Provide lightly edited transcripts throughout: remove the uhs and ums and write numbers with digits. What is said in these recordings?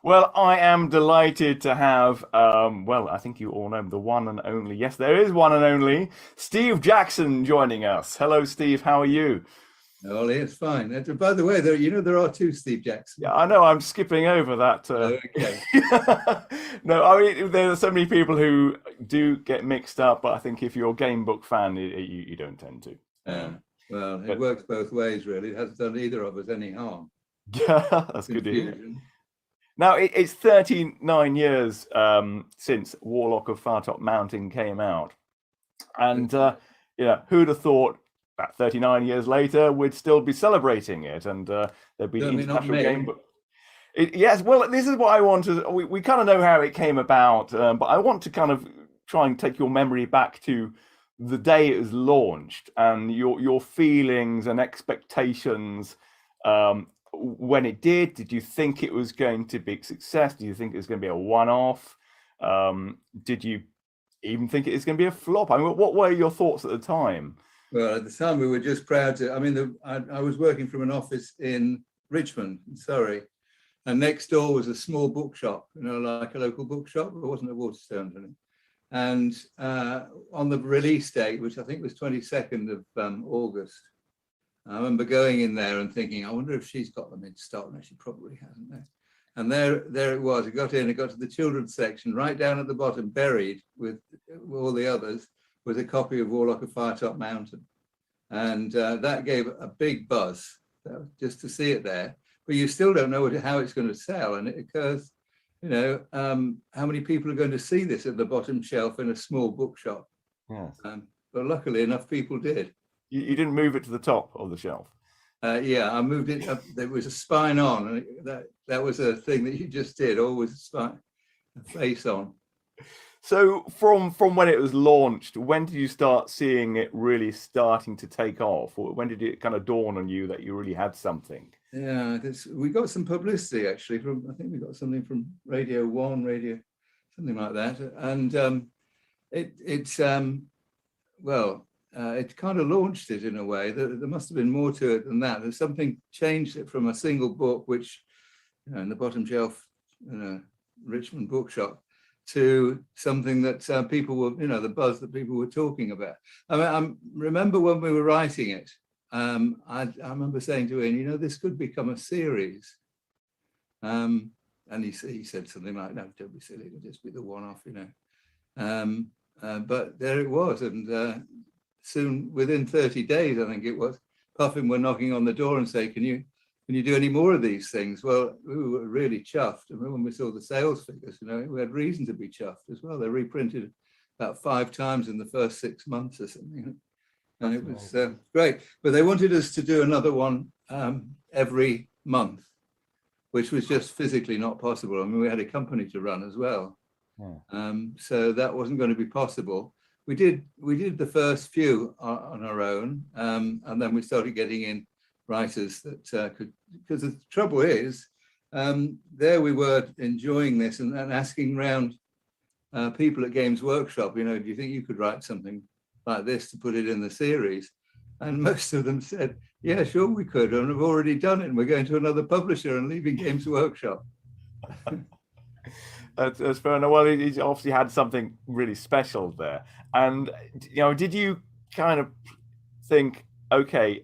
Well, I am delighted to have, well, I think you all know the one and only, yes, there is one and only, Steve Jackson joining us. Hello, Steve, how are you? Ollie, it's fine. By the way, there are two Steve Yeah, Jackson. I know I'm skipping over that. Okay. No, I mean, there are so many people who do get mixed up, but I think if you're a game book fan, you don't tend to. Uh, well, it But works both ways, really. It hasn't done either of us any harm. yeah, that's good to hear. Confusion. Now, it's 39 years since Warlock of Fartop Mountain came out. And who'd have thought that 39 years later we'd still be celebrating it, and there'd be the Certainly not International Game me. Book. Yes, well, this is what I want to. We kind of know how it came about, but I want to kind of try and take your memory back to the day it was launched and your feelings and expectations when it did. Did you think it was going to be a success? Do you think it was going to be a one-off? Did you even think it was going to be a flop? I mean, what were your thoughts at the time? Well, at the time we were just proud to. I mean, I was working from an office in Richmond, Surrey, and next door was a small bookshop, like a local bookshop. It wasn't a Waterstones or anything. And on the release date, which I think was 22nd of August, I remember going in there and thinking, I wonder if she's got them in stock. No, she probably hasn't. No. And there it was. I got in, I got to the children's section, right down at the bottom, buried with all the others, was a copy of Warlock of Firetop Mountain. And that gave a big buzz just to see it there. But you still don't know how it's going to sell. And it occurs, how many people are going to see this at the bottom shelf in a small bookshop? Yes. But luckily enough, people did. You didn't move it to the top of the shelf. Yeah, I moved it up. There was a spine on, and that was a thing that you just did. Always a face on. So from when it was launched, when did you start seeing it really starting to take off? Or when did it kind of dawn on you that you really had something? Yeah, we got some publicity actually I think we got something from Radio One, something like that, and it kind of launched it in a way. There must have been more to it than that. There's something changed it from a single book, which in the bottom shelf in a Richmond bookshop, to something that people were, the buzz that people were talking about. I mean, I remember when we were writing it, I remember saying to Ian, this could become a series. And he said something like, no, don't be silly, it'll just be the one-off, but there it was. And soon, within 30 days, I think it was, Puffin were knocking on the door and say, can you do any more of these things? Well, we were really chuffed. And when we saw the sales figures, we had reason to be chuffed as well. They reprinted about 5 times in the first 6 months or something. And it was great. But they wanted us to do another one every month, which was just physically not possible. I mean, we had a company to run as well. Yeah. So that wasn't going to be possible. We did the first few on our own, and then we started getting in writers that could, because the trouble is, there we were enjoying this and asking around people at Games Workshop, do you think you could write something like this to put it in the series? And most of them said, yeah, sure we could, and we've already done it, and we're going to another publisher and leaving Games Workshop. That's fair enough. Well, he obviously had something really special there. And, did you kind of think, okay,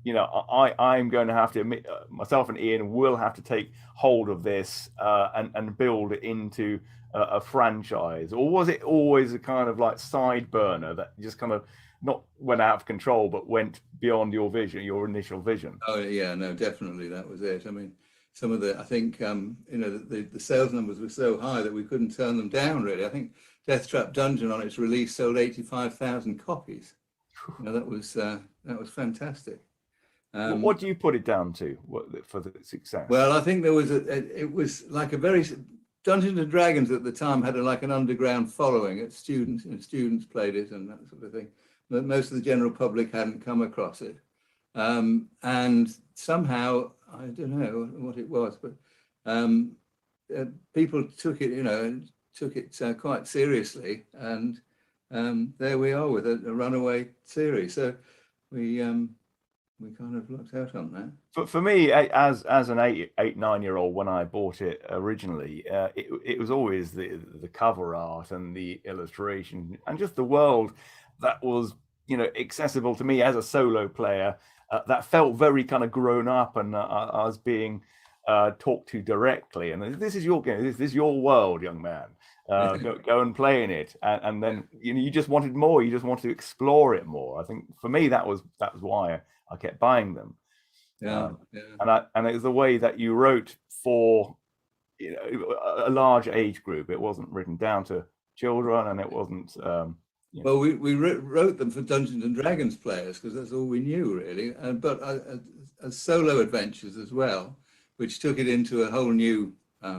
I'm going to have to admit, myself and Ian will have to take hold of this and build it into a franchise? Or was it always a kind of like side burner that just kind of not went out of control, but went beyond your vision, your initial vision? Oh, yeah, no, definitely. That was it. I mean, some of I think, the sales numbers were so high that we couldn't turn them down, really. I think Death Trap Dungeon on its release sold 85,000 copies. That was fantastic. What do you put it down to for the success? Well, I think there was it was like a very Dungeons and Dragons at the time had like an underground following at students, students played it and that sort of thing. But most of the general public hadn't come across it, and somehow I don't know what it was, but people took it, quite seriously, and there we are with a runaway series. So we we kind of lucked out on that. For me, as an 9-year-old, when I bought it originally, it was always the cover art and the illustration and just the world that was, accessible to me as a solo player. That felt very kind of grown up, and I was being talked to directly. And this is your game. This is your world, young man. Go and play in it. And then you just wanted more. You just wanted to explore it more. I think for me that was why I kept buying them. Yeah, And it was the way that you wrote for a large age group. It wasn't written down to children, and it wasn't. Well, we wrote them for Dungeons and Dragons players because that's all we knew really, but as solo adventures as well, which took it into a whole new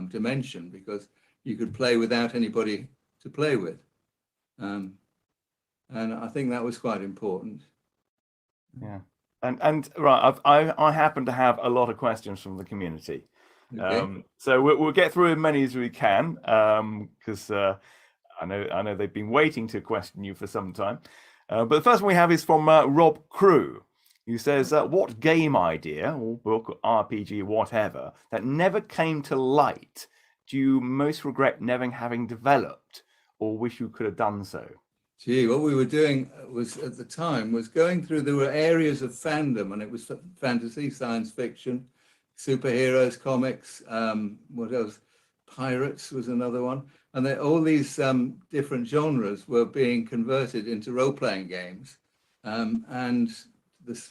dimension because you could play without anybody to play with, and I think that was quite important. Yeah. And right, I happen to have a lot of questions from the community. Okay. So we'll get through as many as we can, because I know they've been waiting to question you for some time. But the first one we have is from Rob Crew, who says, what game idea or book, RPG, whatever, that never came to light do you most regret never having developed or wish you could have done so? Gee, what we were doing was at the time was going through, there were areas of fandom, and it was fantasy, science fiction, superheroes, comics, what else? Pirates was another one. And all these different genres were being converted into role-playing games. And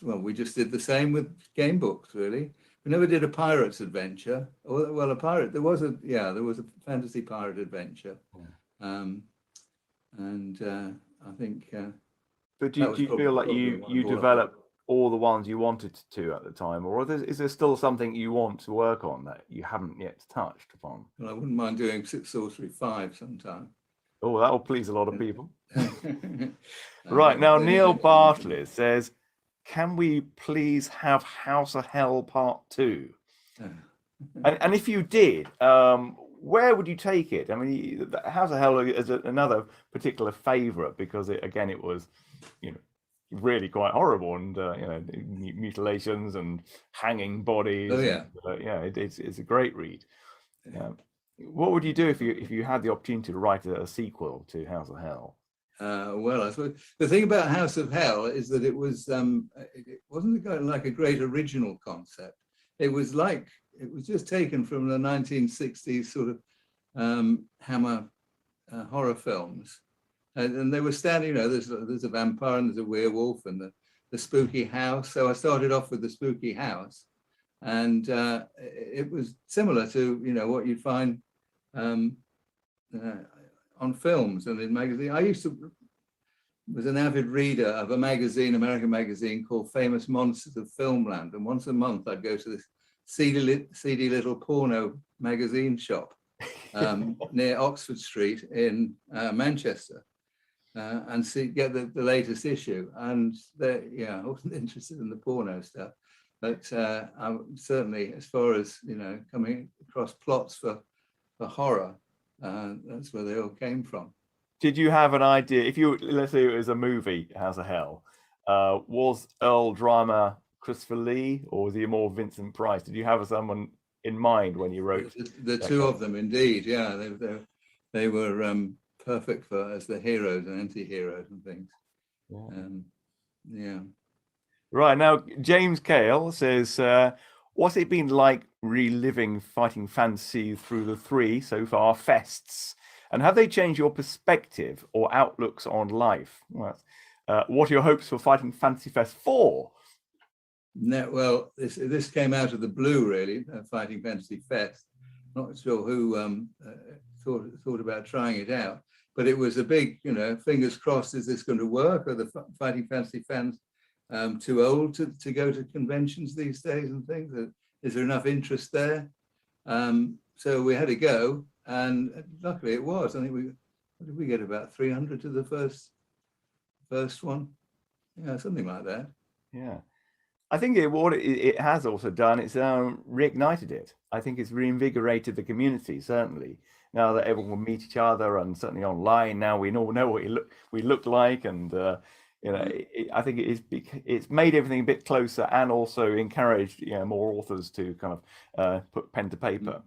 we just did the same with game books, really. We never did a pirate's adventure. Well, there was a fantasy pirate adventure. Yeah. I think. But do you feel like you developed all the ones you wanted to at the time, or is there still something you want to work on that you haven't yet touched upon? Well, I wouldn't mind doing Sorcery 5 sometime. Oh, that will please a lot of people. Right, now Neil Bartlett says, can we please have House of Hell Part 2? And if you did, where would you take it? I mean, House of Hell is another particular favorite because it was, really quite horrible, and mutilations and hanging bodies. Oh yeah, and, it's a great read. What would you do if you had the opportunity to write a sequel to House of Hell? Well, I suppose the thing about House of Hell is that it wasn't like a great original concept. It was just taken from the 1960s sort of Hammer horror films, and they were standing. There's a vampire and there's a werewolf and the spooky house. So I started off with the spooky house, and it was similar to what you'd find on films and in magazines. I was an avid reader of a magazine, American magazine called Famous Monsters of Filmland, and once a month I'd go to this seedy little porno magazine shop near Oxford Street in Manchester, and get the latest issue. And I wasn't interested in the porno stuff, but I'm certainly, as far as coming across plots for horror, that's where they all came from. Did you have an idea, let's say it was a movie, House of Hell, was Earl Driver Christopher Lee, or was he more Vincent Price? Did you have someone in mind when you wrote? The two of them, indeed, yeah. They were perfect as the heroes and anti-heroes and things. Yeah. Right, now, James Cale says, what's it been like reliving Fighting Fantasy through the 3 so far fests? And have they changed your perspective or outlooks on life? What are your hopes for Fighting Fantasy Fest 4? No, well, this came out of the blue, really, Fighting Fantasy Fest. Not sure who thought about trying it out, but it was a big, fingers crossed, is this going to work? Are the Fighting Fantasy fans too old to go to conventions these days and things? Is there enough interest there? So we had to go. And luckily it was. I think we get about 300 to the first one? Yeah, something like that. Yeah. I think what it has also done, it's reignited it. I think it's reinvigorated the community, certainly. Now that everyone will meet each other, and certainly online, now we all know what we look like, and You know, I think it's made everything a bit closer, and also encouraged more authors to kind of put pen to paper.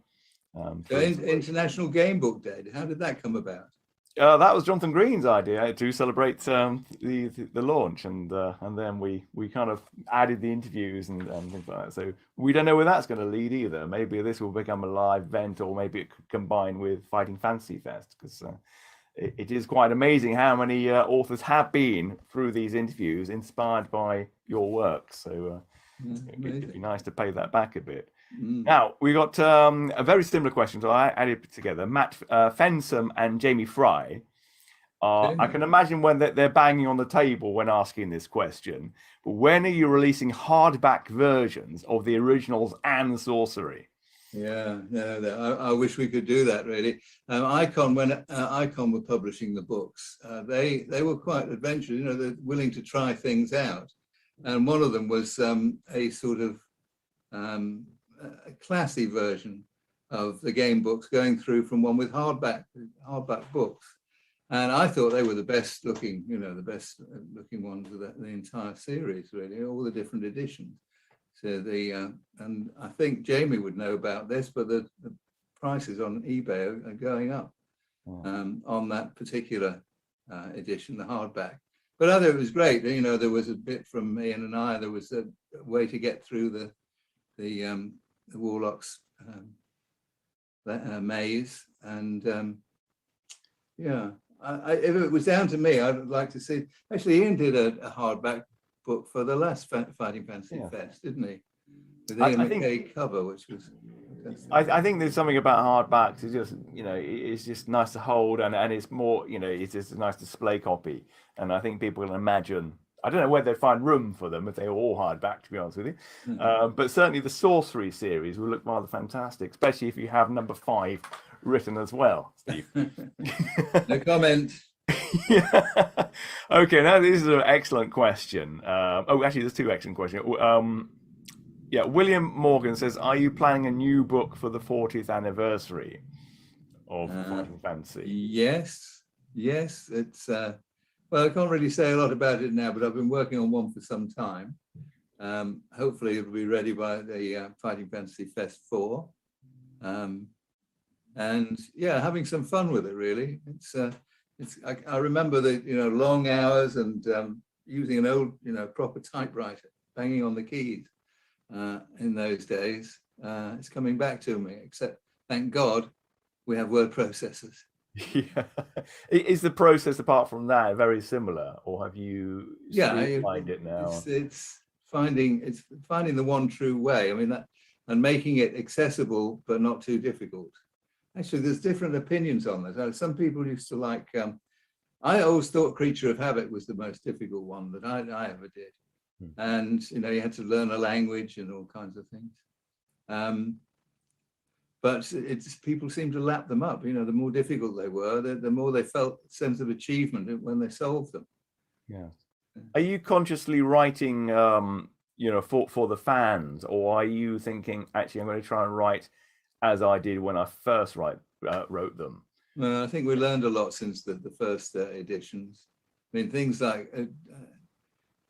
So International Game Book Day, how did that come about? That was Jonathan Green's idea to celebrate the launch, and then we kind of added the interviews and things like that. So we don't know where that's going to lead either. Maybe this will become a live event, or maybe it could combine with Fighting Fantasy Fest, because it is quite amazing how many authors have been through these interviews inspired by your work. So it'd be nice to pay that back a bit. Now, we got a very similar question, so I added it together. Matt Fensom and Jamie Fry. I can imagine when they're banging on the table when asking this question. But when are you releasing hardback versions of the originals and Sorcery? Yeah, I wish we could do that, really. Icon, when Icon were publishing the books, they were quite adventurous. They're willing to try things out. And one of them was a sort of a classy version of the game books, going through from one with hardback books. And I thought they were the best looking, the best looking ones of the entire series, really, all the different editions. So and I think Jamie would know about this, but the prices on eBay are going up on that particular edition, the hardback. But I thought it was great. There was a bit from Ian and I. There was a way to get through the Warlock's maze, and if it was down to me, I'd like to see. Actually, Ian did a hardback book for the last Fighting Fantasy Fest, didn't he? With Ian McKay cover, which was. I think there's something about hardbacks. It's just it's just nice to hold, and it's more it's just a nice display copy. And I think people can imagine. I don't know where they'd find room for them if they were all hardback, to be honest with you. But certainly the Sorcery series will look rather fantastic, especially if you have number 5 written as well, Steve. No comment. Yeah. Okay, now this is an excellent question. Actually, there's 2 excellent questions. William Morgan says, are you planning a new book for the 40th anniversary of Fighting Fantasy? Yes. It's well, I can't really say a lot about it now, but I've been working on one for some time. Hopefully it'll be ready by the Fighting Fantasy Fest 4. And having some fun with it, really. I remember the long hours and using an old proper typewriter, banging on the keys in those days. It's coming back to me, except thank God we have word processors. Yeah. Is the process apart from that very similar, or have you streamlined it now? It's finding the one true way. I mean, that, and making it accessible but not too difficult. Actually, there's different opinions on this. Some people used to like. I always thought Creature of Habit was the most difficult one that I ever did, and you had to learn a language and all kinds of things. But people seem to lap them up. The more difficult they were, the more they felt a sense of achievement when they solved them. Yeah. Are you consciously writing, for the fans, or are you thinking, actually, I'm going to try and write as I did when I first wrote them? I think we learned a lot since the first editions. I mean, things like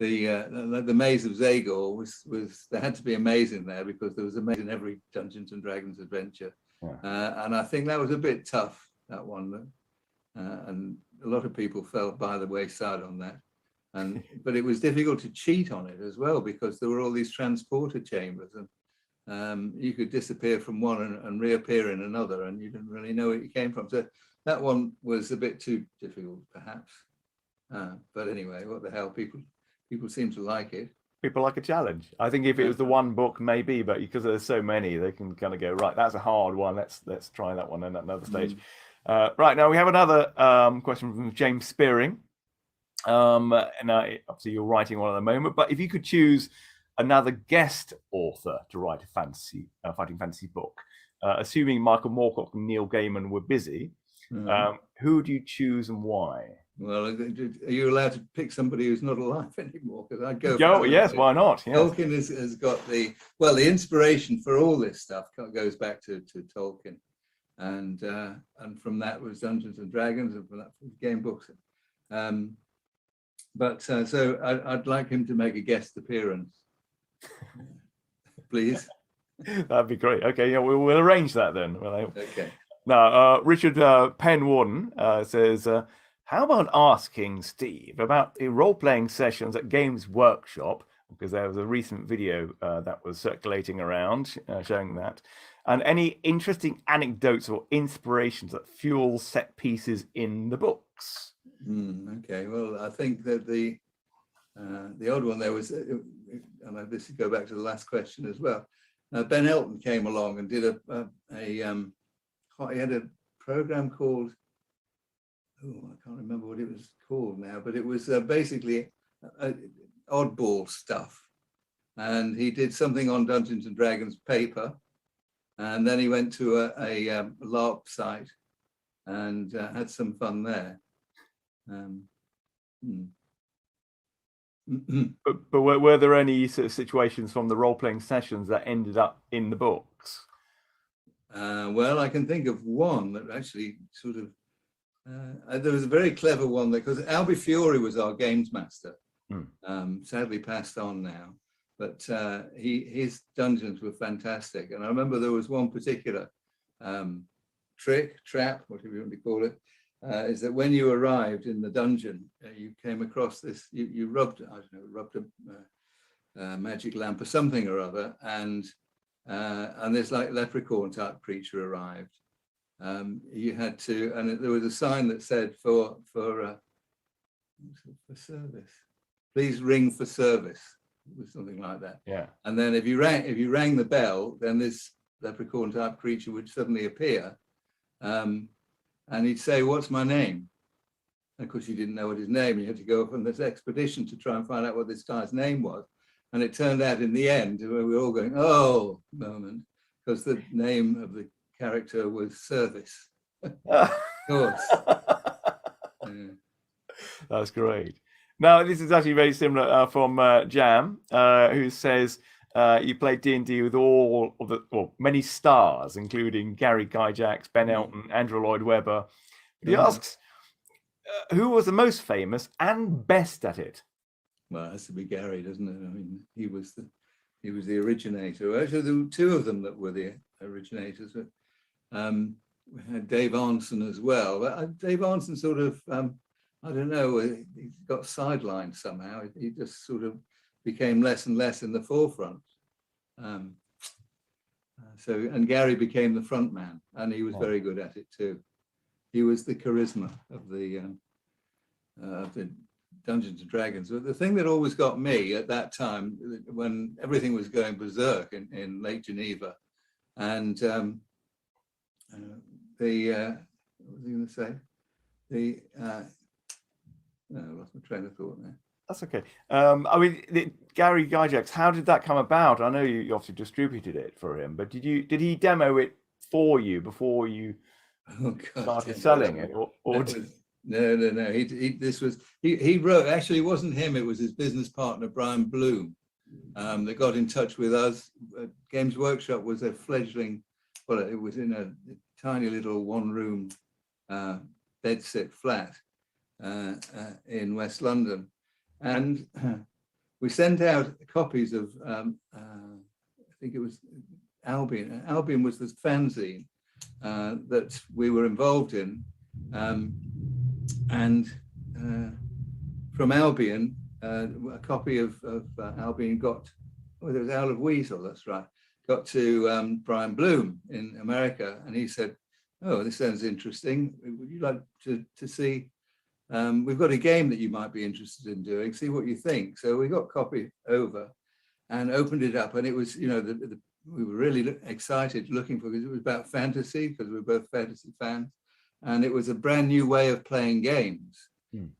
the Maze of Zagor was there had to be a maze in there because there was a maze in every Dungeons and Dragons adventure, and I think that was a bit tough, that one, and a lot of people fell by the wayside on that, but it was difficult to cheat on it as well because there were all these transporter chambers, and you could disappear from one and reappear in another, and you didn't really know where you came from. So that one was a bit too difficult, perhaps. But anyway, what the hell, people seem to like it. People like a challenge. I think if it was the one book, maybe, but because there's so many, they can kind of go, right, that's a hard one. Let's try that one at another stage. Right, now we have another question from James Spearing. And obviously you're writing one at the moment, but if you could choose another guest author to write a Fighting Fantasy book, assuming Michael Moorcock and Neil Gaiman were busy, who would you choose and why? Well, are you allowed to pick somebody who's not alive anymore? Because I'd go. Yes, why not? Yes. Tolkien has got the inspiration for all this stuff goes back to Tolkien, and from that was Dungeons and Dragons, and from that was game books. But so I'd like him to make a guest appearance, please. That'd be great. Okay, yeah, we'll arrange that then. Okay. Now, Richard Penn Warden says, how about asking Steve about the role-playing sessions at Games Workshop? Because there was a recent video that was circulating around showing that. And any interesting anecdotes or inspirations that fuel set pieces in the books? Okay, well, I think that the odd one there was, and this would go back to the last question as well. Ben Elton came along and did he had a program called, I can't remember what it was called now, but it was basically oddball stuff. And he did something on Dungeons and Dragons paper, and then he went to a LARP site and had some fun there. But were there any sort of situations from the role-playing sessions that ended up in the books? Well, I can think of one that actually sort of, there was a very clever one, because Albie Fiore was our games master, sadly passed on now, but his dungeons were fantastic. And I remember there was one particular trap, whatever you want to call it, is that when you arrived in the dungeon, you came across this, you rubbed, I don't know, rubbed a magic lamp or something or other, and this like leprechaun type creature arrived. You had to, and there was a sign that said for service, please ring for service, or something like that. Yeah. And then if you rang the bell, then this leprechaun type creature would suddenly appear, and he'd say, "What's my name?" And of course, you didn't know what his name. You had to go on this expedition to try and find out what this guy's name was. And it turned out in the end, we were all going, "Oh," moment, because the name of the character was Service. Of course. Yeah. That's great. Now, this is actually very similar from Jam, who says you played D&D with all of the, well, many stars, including Gary Gygax, Ben Elton, Andrew Lloyd Webber. He asks, who was the most famous and best at it? Well, it has to be Gary, doesn't it? I mean, he was the originator. Actually, there were two of them that were the originators. We had Dave Arnson as well. But Dave Arnson sort of, I don't know, he got sidelined somehow. He just sort of became less and less in the forefront. And Gary became the front man, and he was very good at it too. He was the charisma of the Dungeons and Dragons. But the thing that always got me at that time, when everything was going berserk in Lake Geneva, and what was I going to say? No, I lost my train of thought now. That's okay. I mean, Gary Gygax, how did that come about? I know you obviously distributed it for him, but did he demo it for you before you started selling it? No. He wrote. Actually, it wasn't him. It was his business partner Brian Bloom that got in touch with us. Games Workshop was a fledgling. Well, it was in a tiny little one-room bedsit flat in West London, and we sent out copies of. I think it was Albion. Albion was the fanzine that we were involved in. And from Albion, a copy of Albion got, there was Owl of Weasel, that's right, got to Brian Bloom in America, and he said, "Oh, this sounds interesting. Would you like to see, we've got a game that you might be interested in doing, see what you think." So we got a copy over and opened it up, and it was, we were really excited looking for, because it was about fantasy, because we were both fantasy fans. And it was a brand new way of playing games.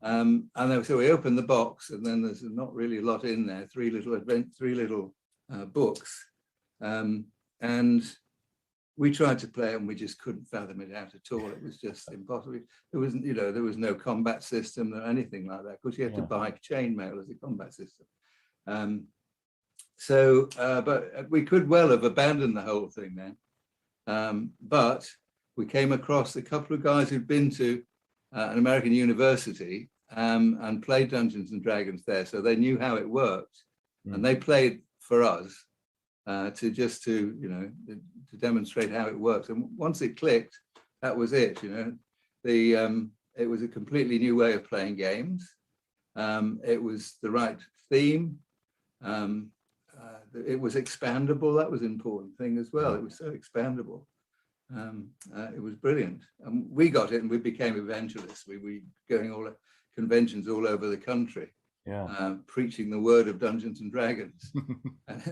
And so we opened the box, and then there's not really a lot in there, three little books. And we tried to play it, and we just couldn't fathom it out at all. It was just impossible. There was no combat system or anything like that. Of course, you had to buy chainmail as a combat system. But we could well have abandoned the whole thing then. But we came across a couple of guys who'd been to an American university, and played Dungeons and Dragons there, so they knew how it worked, and they played for us to demonstrate how it works. And once it clicked, that was it. It was a completely new way of playing games. It was the right theme. It was expandable. That was an important thing as well. It was so expandable. It was brilliant. And we got it, and we became evangelists. We were going all conventions all over the country, preaching the word of Dungeons and Dragons.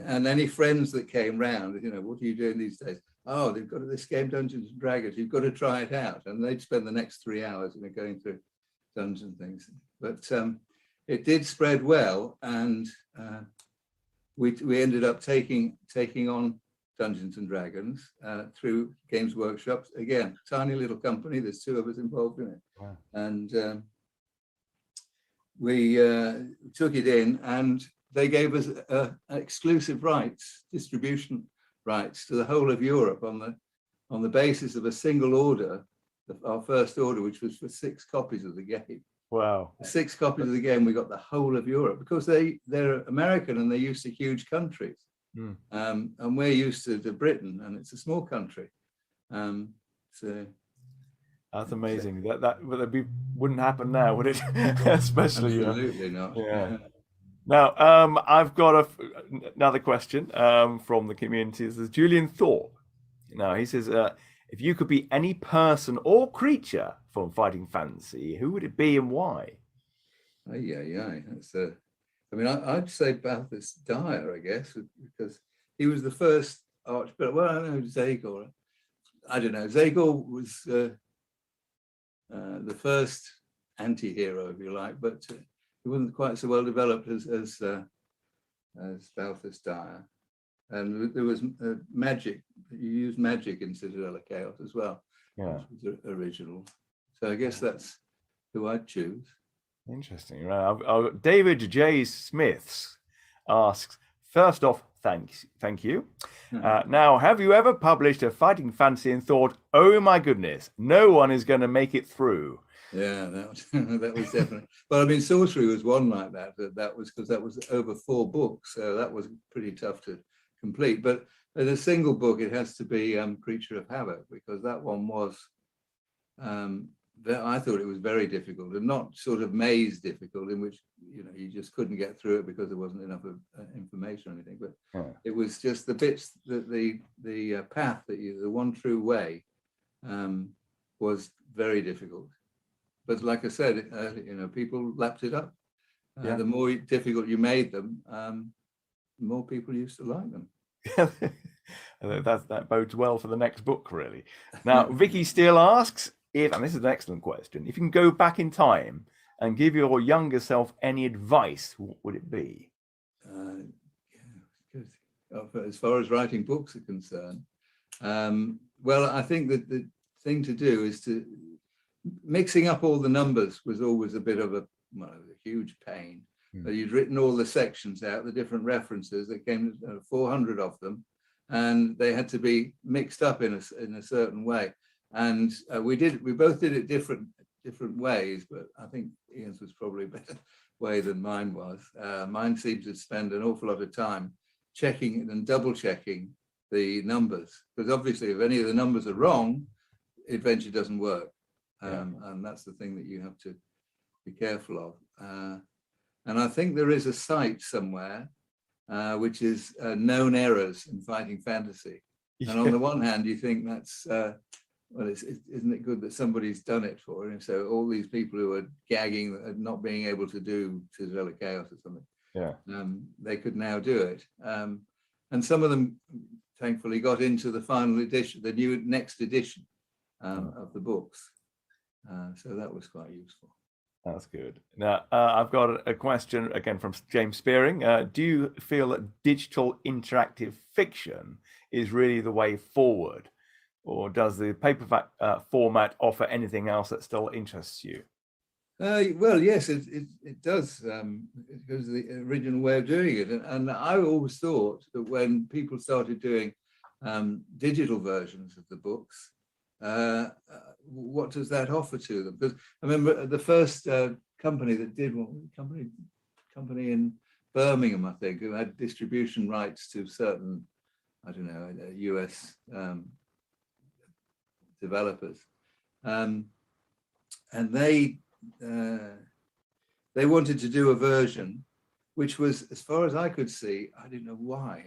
And any friends that came round, what are you doing these days? Oh, they've got this game, Dungeons and Dragons. You've got to try it out. And they'd spend the next 3 hours, going through dungeon things. But it did spread well, and we ended up taking on Dungeons and Dragons through Games Workshops. Again, tiny little company. There's 2 of us involved in it. Wow. And we took it in, and they gave us exclusive rights, distribution rights to the whole of Europe on the basis of a single order, our first order, which was for 6 copies of the game. Wow. 6 copies of the game, we got the whole of Europe, because they're American and they're used to huge countries. And we're used to Britain, and it's a small country. So that's amazing. That wouldn't happen now, would it? Especially absolutely not. Yeah. Now, I've got another question from the community. This is Julian Thorpe. Now, he says, if you could be any person or creature from Fighting Fantasy, who would it be and why? That's I'd say Balthus Dyer, I guess, because he was the first archbishop. Well, I know Zagor. I don't know. Zagor was the first anti-hero, if you like, but he wasn't quite so well developed as Balthus Dyer. And there was magic. You used magic in Citadel of Chaos as well, which was original. So I guess that's who I'd choose. Interesting. Right. David J. Smiths asks, first off, thank you. Now, have you ever published a fighting fantasy and thought, oh my goodness, no one is going to make it through? Yeah, that was definitely. Well, Sorcery was one like that. That was because that was over 4 books, so that was pretty tough to complete. But as a single book, it has to be Creature of Havoc, because that one was. I thought it was very difficult, and not sort of maze difficult, in which you just couldn't get through it because there wasn't enough information or anything. But it was just the bits that the path that the one true way was very difficult. But like I said, people lapped it up. The more difficult you made them, the more people used to like them. That bodes well for the next book, really. Now, Vicky Steele asks, and this is an excellent question, if you can go back in time and give your younger self any advice, what would it be? As far as writing books are concerned, well, I think that the thing to do is to mixing up all the numbers was always a bit of a huge pain. You'd written all the sections out, the different references. There came 400 of them, and they had to be mixed up in a certain way. And we both did it different ways, but I think Ian's was probably a better way than mine was. Mine seemed to spend an awful lot of time checking and double checking the numbers, because obviously if any of the numbers are wrong, adventure doesn't work. And that's the thing that you have to be careful of. And I think there is a site somewhere which is known errors in fighting fantasy. And on the one hand, you think that's isn't it good that somebody's done it for him? So all these people who are gagging at not being able to do Citadel of Chaos or something, they could now do it. And some of them, thankfully, got into the final edition, the new next edition of the books. So that was quite useful. That's good. Now, I've got a question again from James Spearing. Do you feel that digital interactive fiction is really the way forward? Or does the paperback format offer anything else that still interests you? Well, yes, it does. Because of the original way of doing it. And I always thought that when people started doing digital versions of the books, what does that offer to them? Because I remember the first company that did company in Birmingham, I think, who had distribution rights to certain, I don't know, US developers, and they wanted to do a version which was, as far as I could see, I didn't know why.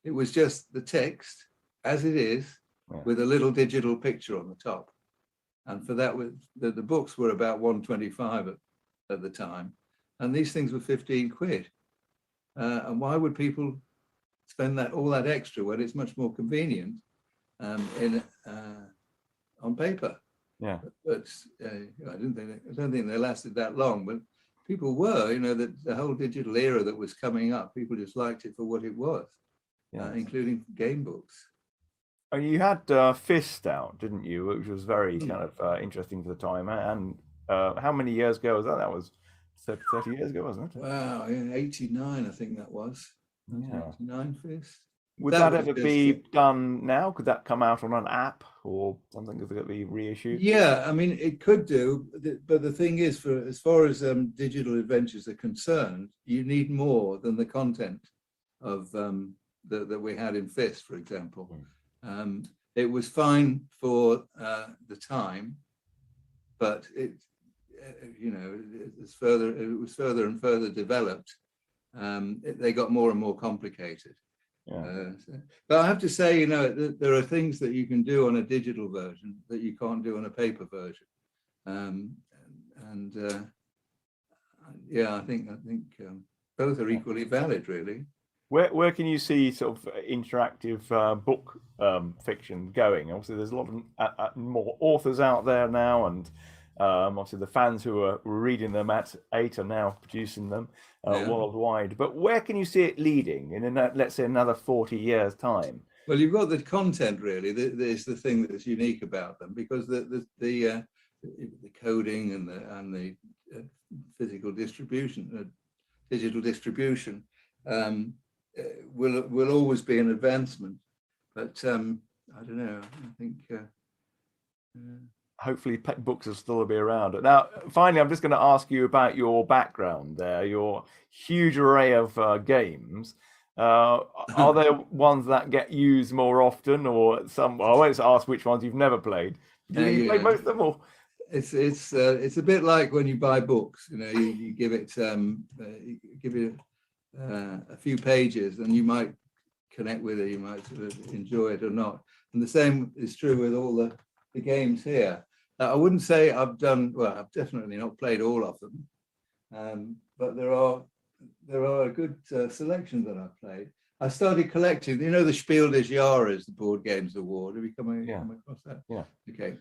It was just the text as it is, with a little digital picture on the top. And for that, the books were about 125 at the time, and these things were 15 quid. And why would people spend all that extra when it's much more convenient on paper? Yeah. But I don't think they lasted that long. But people were, the whole digital era that was coming up, people just liked it for what it was, including game books. And you had Fist out, didn't you? Which was very kind of interesting for the time. And how many years ago was that? That was 30 years ago, wasn't it? Wow, 89, I think that was. Yeah. 89 Fist. Would that ever be done now? Could that come out on an app or something that could be reissued? Yeah, I mean, it could do. But the thing is, as far as digital adventures are concerned, you need more than the content of that we had in Fist, for example. It was fine for the time, but it was further and further developed. They got more and more complicated. But I have to say, there are things that you can do on a digital version that you can't do on a paper version. I think both are equally valid, really. Where can you see sort of interactive book fiction going? Obviously, there's a lot of more authors out there now, and obviously the fans who are reading them at 8 are now producing them worldwide. But where can you see it leading in, let's say, another 40 years' time? Well, you've got the content, really. There's the thing that's unique about them, because the coding and the physical distribution, digital distribution, will always be an advancement. But I don't know. I think. Hopefully books will still be around. Now, finally, I'm just going to ask you about your background there, your huge array of games. Are there ones that get used more often, or some? I won't ask which ones you've never played. Do you play most of them, or? It's a bit like when you buy books. You give it a few pages, and you might connect with it, you might sort of enjoy it or not. And the same is true with all the games here. I wouldn't say I've definitely not played all of them, but there are a good selection that I've played. I started collecting, the Spiel des Jahres, the Board Games Award. Have you come across that? Yeah. Okay.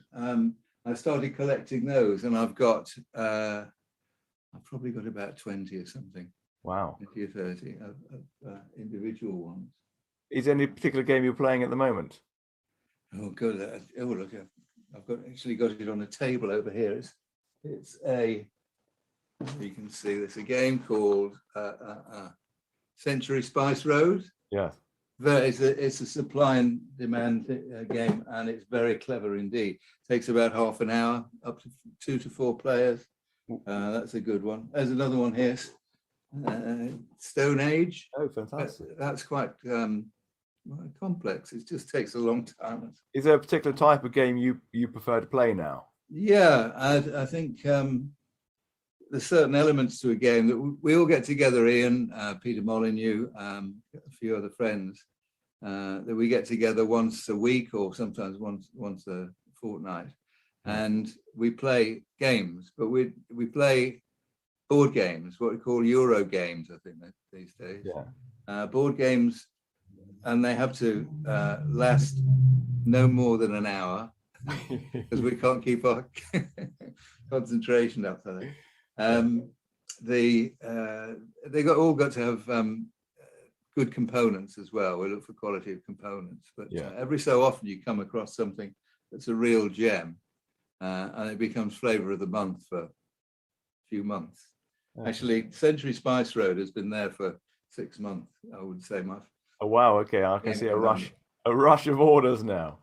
I started collecting those, and I've probably got about 20 or something. Wow. 20 or 30 of individual ones. Is there any particular game you're playing at the moment? Oh, good. Oh, look, I've actually got it on a table over here. It's you can see there's a game called Century Spice Road. Yeah. It's a supply and demand game, and it's very clever indeed. Takes about half an hour, up to 2 to 4 players. That's a good one. There's another one here, Stone Age. Oh, fantastic. That's quite complex. It just takes a long time. Is there a particular type of game you prefer to play now? Yeah, I think there's certain elements to a game that we all get together, Ian, Peter Molyneux, a few other friends, that we get together once a week or sometimes once a fortnight, and we play games, but we play board games, what we call Euro games, I think, these days. Yeah. Board games, and they have to last no more than an hour, because we can't keep our concentration up for that. They all got to have good components as well. We look for quality of components, but every so often you come across something that's a real gem, and it becomes flavor of the month for a few months. Actually, Century Spice Road has been there for 6 months, I would say. Oh wow! Okay, I can see a a rush of orders now.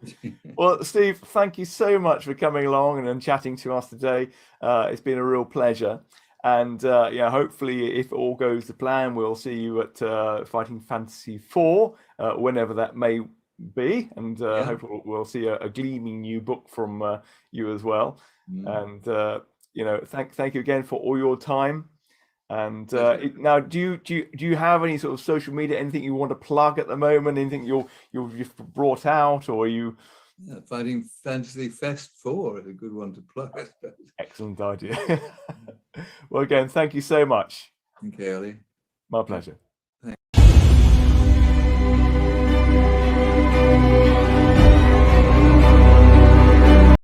Well, Steve, thank you so much for coming along and chatting to us today. It's been a real pleasure. And yeah, hopefully, if all goes to plan, we'll see you at Fighting Fantasy 4, whenever that may be. And Yeah. hopefully, we'll see a gleaming new book from you as well. And you know, thank you again for all your time. And now, do you have any sort of social media? Anything you want to plug at the moment? Anything you've brought out, or you? Yeah, Fighting Fantasy Fest 4 is a good one to plug, I suppose. Excellent idea. Well, again, thank you so much. Okay, Ollie. My pleasure.